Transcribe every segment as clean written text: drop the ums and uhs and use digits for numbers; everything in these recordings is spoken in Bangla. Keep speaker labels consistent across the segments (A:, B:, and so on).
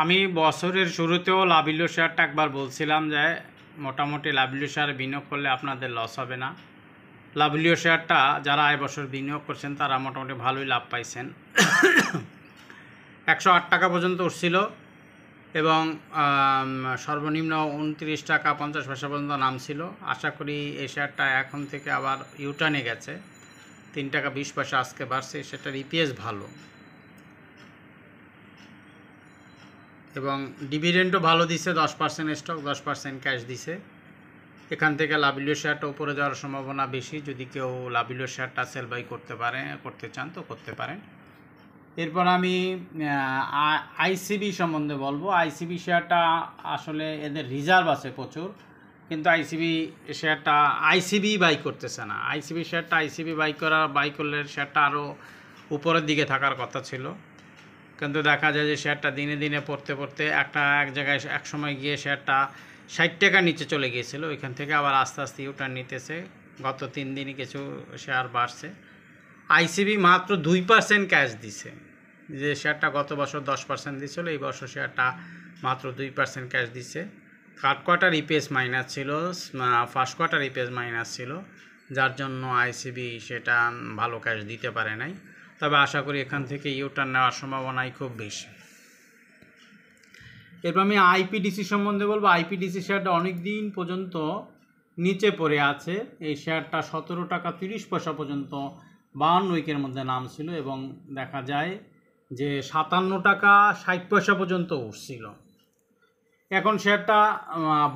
A: আমি বছরের শুরুতেও লাভিল্য শেয়ারটা একবার বলছিলাম যে মোটামুটি লাভিল্য শেয়ারে বিনিয়োগ করলে আপনাদের লস হবে না। লাভিল্য শেয়ারটা যারা এবছর বিনিয়োগ করছেন তারা মোটামুটি ভালোই লাভ পাইছেন। 108 টাকা পর্যন্ত উঠছিল এবং সর্বনিম্ন 29 টাকা 50 পয়সা পর্যন্ত নামছিল। আশা করি এই শেয়ারটা এখন থেকে আবার ইউটার্নে গেছে, 3 টাকা 20 পয়সা আজকে বাড়ছে। সেটার ইপিএস ভালো এবং ডিভিডেন্ডও ভালো দিছে, 10% স্টক 10% ক্যাশ দিছে। এখান থেকে লাভিল্য শেয়ারটা উপরে যাওয়ার সম্ভাবনা বেশি। যদি কেউ লাভিল্য শেয়ারটা সেল বাই করতে চান তো করতে পারেন। এরপর আমি আইসিবি সম্বন্ধে বলবো। আইসিবি শেয়ারটা আসলে এদের রিজার্ভ আছে প্রচুর, কিন্তু আইসিবি শেয়ারটা আইসিবি বাই করতেছে না। আইসিবি শেয়ারটা বাই করলে শেয়ারটা আরও উপরের দিকে থাকার কথা ছিল, কিন্তু দেখা যায় যে শেয়ারটা দিনে দিনে পড়তে এক জায়গায় এক সময় গিয়ে শেয়ারটা 60 টাকার নিচে চলে গিয়েছিল। ওইখান থেকে আবার আস্তে আস্তে ইউটার্ন নিতেছে। গত 3 দিনই কিছু শেয়ার বাড়ছে। আইসিবি মাত্র 2% ক্যাশ দিছে। যে শেয়ারটা গত বছর 10% দিছিল, এই বছর শেয়ারটা মাত্র 2% ক্যাশ দিছে। থার্ড কোয়ার্টার ইপিএস মাইনাস ছিল, ফার্স্ট কোয়ার্টার ইপিএস মাইনাস ছিল, যার জন্য আইসিবি সেটা ভালো ক্যাশ দিতে পারে নাই। তবে আশা করি এখান থেকে ইউটার্ন নেওয়ার সম্ভাবনাই খুব বেশি। এরপর আমি আইপিডিসি সম্বন্ধে বলবো। আইপিডিসি শেয়ারটা অনেক দিন পর্যন্ত নিচে পড়ে আছে। এই শেয়ারটা 17 টাকা 30 পয়সা পর্যন্ত 52 উইকের মধ্যে নামছিল এবং দেখা যায় যে 57 টাকা 60 পয়সা পর্যন্ত উঠছিল। এখন শেয়ারটা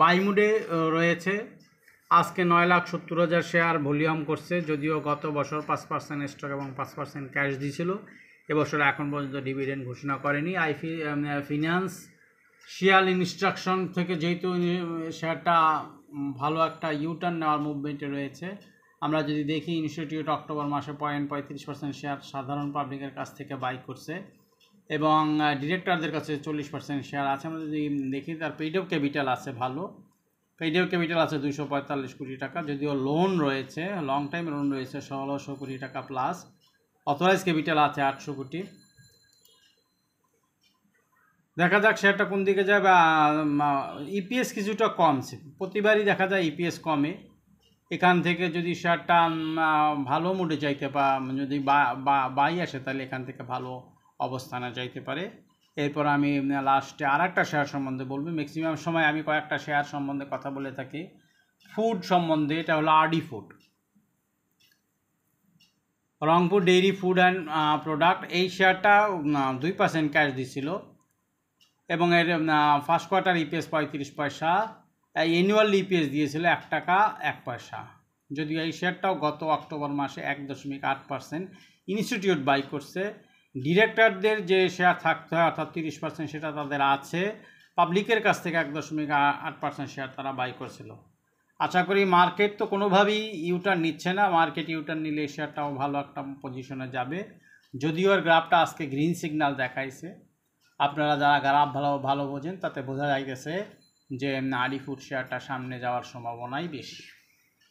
A: বাই মুডে রয়েছে। আজকে 9,70,000 শেয়ার ভলিউম করছে, যদিও গত বছর 5% স্টক এবং 5% ক্যাশ দিয়েছিল। এবছর এখন পর্যন্ত ডিভিডেন্ড ঘোষণা করেনি। ফিনান্সিয়াল ইনস্ট্রাকশন থেকে যেহেতু শেয়ারটা ভালো একটা ইউটার্ন নেওয়ার মুভমেন্টে রয়েছে, আমরা যদি দেখি ইনস্টিটিউট অক্টোবর মাসে 35% শেয়ার সাধারণ পাবলিকের কাছ থেকে বাই করছে এবং ডিরেক্টরদের কাছে 40% শেয়ার আছে। আমরা যদি দেখি তার পেইড অফ ক্যাপিটাল আছে ভালো, পেইড অফ ক্যাপিটাল আছে 245 কোটি টাকা, যদিও লোন রয়েছে, লং টাইম লোন রয়েছে 1600 কোটি টাকা প্লাস, অথরাইজ ক্যাপিটাল আছে 800 কোটি। দেখা যাক শেয়ারটা কোন দিকে যায়। ইপিএস কিছুটা কমছে, প্রতিবারই দেখা যায় ইপিএস কমে। এখান থেকে যদি শেয়ারটা ভালো মুডে যাইতে যদি বাই আসে তাহলে এখান থেকে ভালো অবস্থানে যাইতে পারে। এরপর আমি লাস্টে আর একটা শেয়ার সম্বন্ধে বলবো। ম্যাক্সিমাম সময় আমি কয়েকটা শেয়ার সম্বন্ধে কথা বলে থাকি ফুড সম্বন্ধে। এটা হলো RD food, Rangpur dairy food and product. এই শেয়ারটা 2% ক্যাশ দিছিল এবং এর ফার্স্ট কোয়ার্টার ইপিএস 35 পয়সা, অ্যানুয়াল ইপিএস দিয়েছিল 1 টাকা 1 পয়সা। যদিও এই শেয়ারটাও গত অক্টোবর মাসে 1.8% ইনস্টিটিউট বাই করছে। ডিরেক্টরদের যে শেয়ার থাকতে হয় অর্থাৎ 30% সেটা তাদের আছে। পাবলিকের কাছ থেকে 1.8% শেয়ার তারা বাই করছিল। আশা করি মার্কেট তো কোনোভাবেই ইউটার্ন নিচ্ছে না। মার্কেট ইউটার্ন নিলে এই শেয়ারটাও ভালো একটা পজিশনে যাবে। যদিও এর গ্রাফটা আজকে গ্রিন সিগন্যাল দেখাইছে। আপনারা যারা গ্রাফ ভালো বোঝেন তাতে বোঝা যাইতেছে যে আরডি ফুড শেয়ারটা সামনে যাওয়ার সম্ভাবনাই বেশি।